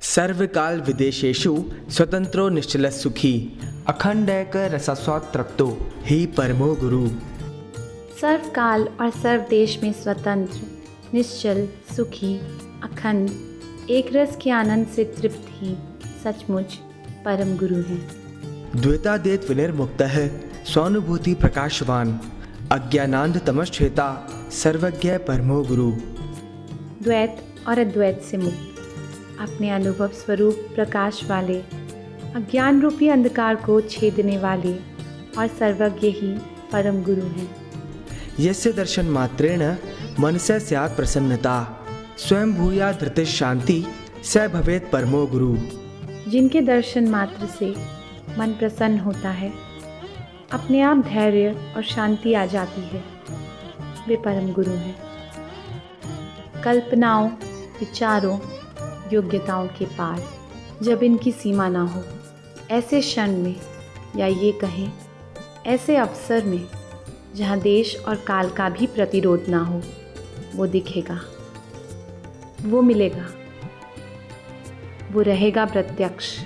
सर्वकाल विदेशेषु स्वतंत्रो निश्चल सुखी अखंडैक रसस्वातृप्तो ही परमो गुरु। सर्वकाल और सर्व देश में स्वतंत्र, निश्चल, सुखी, अखंड, एक रस के आनंद से तृप्त ही सचमुच परम गुरु हैं। द्वैतादेत विनिर्मुक्तः स्वानुभूति प्रकाशवान अज्ञानांध तमश्चेता सर्वज्ञ परमो गुरु। द्वैत और अद्वैत से मुक्त, अपने अनुभव स्वरूप प्रकाश वाले, अज्ञान रूपी अंधकार को छेदने वाले और सर्वज्ञ ही परम गुरु हैं। यस्य दर्शन मात्रेण मनस्य स्यात् प्रसन्नता स्वयं भूया धृति शांति स भवेत् परमो गुरु। जिनके दर्शन मात्र से मन प्रसन्न होता है, अपने आप धैर्य और शांति आ जाती है, वे परम गुरु हैं। कल्पनाओं, विचारों, योग्यताओं के पार जब इनकी सीमा ना हो, ऐसे क्षण में, या ये कहें ऐसे अवसर में जहाँ देश और काल का भी प्रतिरोध ना हो, वो दिखेगा, वो मिलेगा, वो रहेगा प्रत्यक्ष,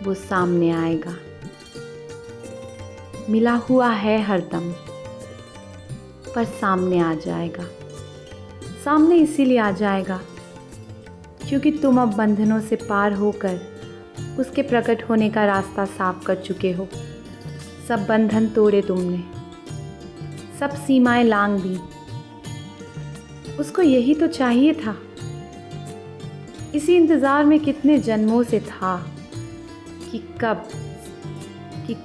वो सामने आएगा। मिला हुआ है हरदम, पर सामने आ जाएगा। सामने इसीलिए आ जाएगा क्योंकि तुम अब बंधनों से पार होकर उसके प्रकट होने का रास्ता साफ कर चुके हो। सब बंधन तोड़े तुमने, सब सीमाएं लांघ दी। उसको यही तो चाहिए था। इसी इंतज़ार में कितने जन्मों से था कि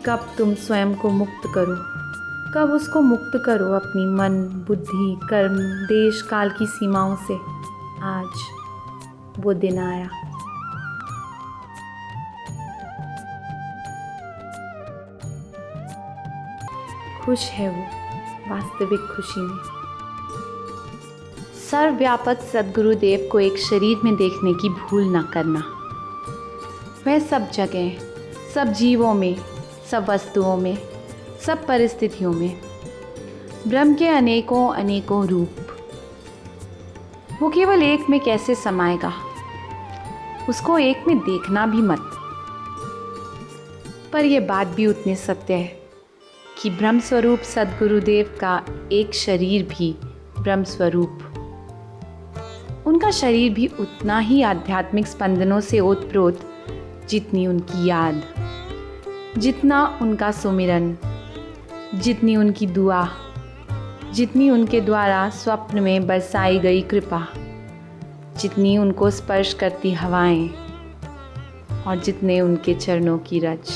कब तुम स्वयं को मुक्त करो, कब उसको मुक्त करो अपनी मन, बुद्धि, कर्म, देश काल की सीमाओं से। आज वो दिन आया। खुश है वो वास्तविक खुशी में। सर्वव्यापक सद्गुरुदेव को एक शरीर में देखने की भूल न करना। वह सब जगह, सब जीवों में, सब वस्तुओं में, सब परिस्थितियों में, ब्रह्म के अनेकों अनेकों रूप। वो केवल एक में कैसे समाएगा, उसको एक में देखना भी मत। पर यह बात भी उतनी सत्य है कि ब्रह्म स्वरूप सद्गुरुदेव का एक शरीर भी ब्रह्म स्वरूप, उनका शरीर भी उतना ही आध्यात्मिक स्पंदनों से ओतप्रोत जितनी उनकी याद, जितना उनका सुमिरन, जितनी उनकी दुआ, जितनी उनके द्वारा स्वप्न में बरसाई गई कृपा, जितनी उनको स्पर्श करती हवाएं और जितने उनके चरणों की रज।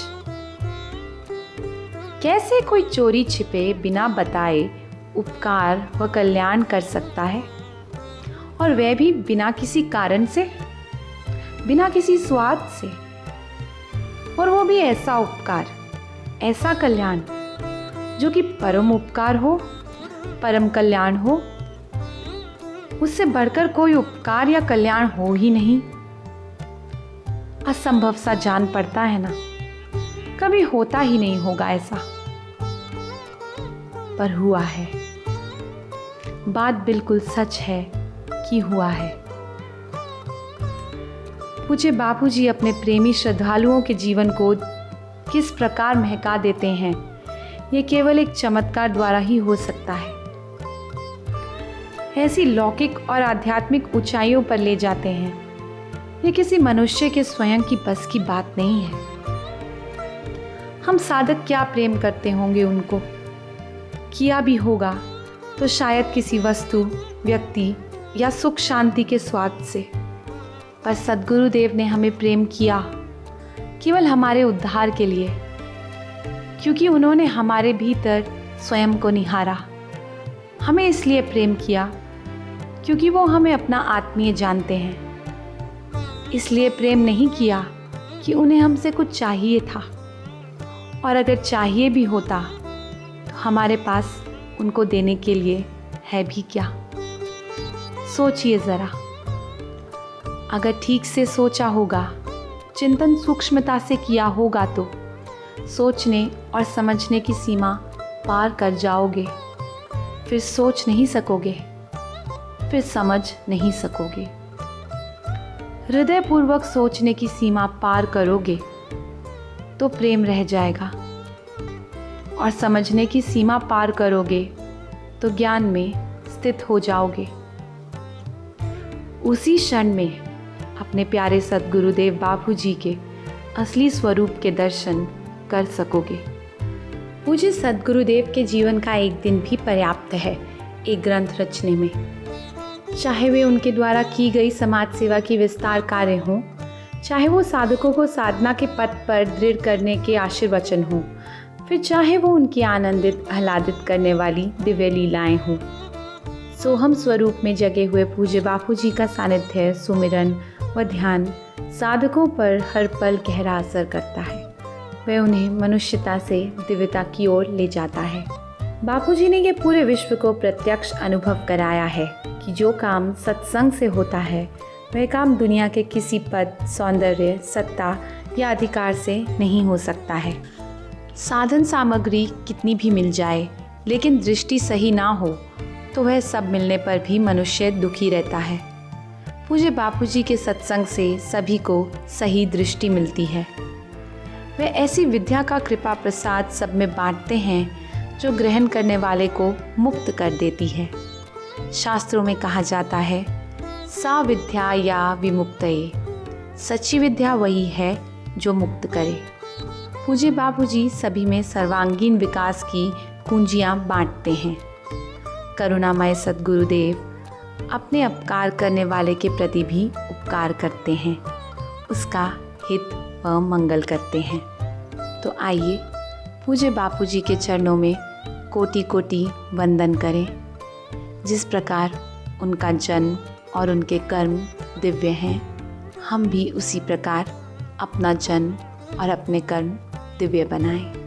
कैसे कोई चोरी छिपे बिना बताए उपकार व कल्याण कर सकता है, और वह भी बिना किसी कारण से, बिना किसी स्वार्थ से। और वो भी ऐसा उपकार, ऐसा कल्याण जो कि परम उपकार हो, परम कल्याण हो। उससे बढ़कर कोई उपकार या कल्याण हो ही नहीं। असंभव सा जान पड़ता है ना, कभी होता ही नहीं होगा ऐसा, पर हुआ है। बात बिल्कुल सच है कि हुआ है। पूज्य बापूजी अपने प्रेमी श्रद्धालुओं के जीवन को किस प्रकार महका देते हैं, ये केवल एक चमत्कार द्वारा ही हो सकता है। ऐसी लौकिक और आध्यात्मिक ऊंचाइयों पर ले जाते हैं, ये किसी मनुष्य के स्वयं की बस की बात नहीं है। हम साधक क्या प्रेम करते होंगे उनको, किया भी होगा तो शायद किसी वस्तु, व्यक्ति या सुख शांति के स्वाद से। पर सद्गुरुदेव ने हमें प्रेम किया केवल हमारे उद्धार के लिए, क्योंकि उन्होंने हमारे भीतर स्वयं को निहारा। हमें इसलिए प्रेम किया क्योंकि वो हमें अपना आत्मीय जानते हैं। इसलिए प्रेम नहीं किया कि उन्हें हमसे कुछ चाहिए था, और अगर चाहिए भी होता तो हमारे पास उनको देने के लिए है भी क्या। सोचिए ज़रा, अगर ठीक से सोचा होगा, चिंतन सूक्ष्मता से किया होगा तो सोचने और समझने की सीमा पार कर जाओगे। फिर सोच नहीं सकोगे, फिर समझ नहीं सकोगे। हृदयपूर्वक सोचने की सीमा पार करोगे तो प्रेम रह जाएगा, और समझने की सीमा पार करोगे तो ज्ञान में स्थित हो जाओगे। उसी क्षण में अपने प्यारे सद्गुरुदेव बापूजी के असली स्वरूप के दर्शन कर सकोगे। पूज्य सद्गुरुदेव के जीवन का एक दिन भी पर्याप्त है एक ग्रंथ रचने में। चाहे वे उनके द्वारा की गई समाज सेवा की विस्तार कार्य हों, चाहे वो साधकों को साधना के पथ पर दृढ़ करने के आशीर्वचन हों, फिर चाहे वो उनकी आनंदित आह्लादित करने वाली दिव्य लीलाएं हों। सोहम स्वरूप में जगे हुए पूज्य बापूजी का सानिध्य, सुमिरन व ध्यान साधकों पर हर पल गहरा असर करता है। वह उन्हें मनुष्यता से दिव्यता की ओर ले जाता है। बापूजी ने ये पूरे विश्व को प्रत्यक्ष अनुभव कराया है कि जो काम सत्संग से होता है वह काम दुनिया के किसी पद, सौंदर्य, सत्ता या अधिकार से नहीं हो सकता है। साधन सामग्री कितनी भी मिल जाए, लेकिन दृष्टि सही ना हो तो वह सब मिलने पर भी मनुष्य दुखी रहता है। पूज्य बापूजी के सत्संग से सभी को सही दृष्टि मिलती है। वे ऐसी विद्या का कृपा प्रसाद सब में बांटते हैं जो ग्रहण करने वाले को मुक्त कर देती है। शास्त्रों में कहा जाता है, सा विद्या या विमुक्तये, सच्ची विद्या वही है जो मुक्त करे। पूज्य बापूजी सभी में सर्वांगीण विकास की कुंजियाँ बांटते हैं। करुणामय सद्गुरुदेव अपने उपकार करने वाले के प्रति भी उपकार करते हैं, उसका हित व मंगल करते हैं। तो आइए पूज्य बापूजी के चरणों में कोटि कोटि वंदन करें। जिस प्रकार उनका जन्म और उनके कर्म दिव्य हैं, हम भी उसी प्रकार अपना जन्म और अपने कर्म दिव्य बनाएं।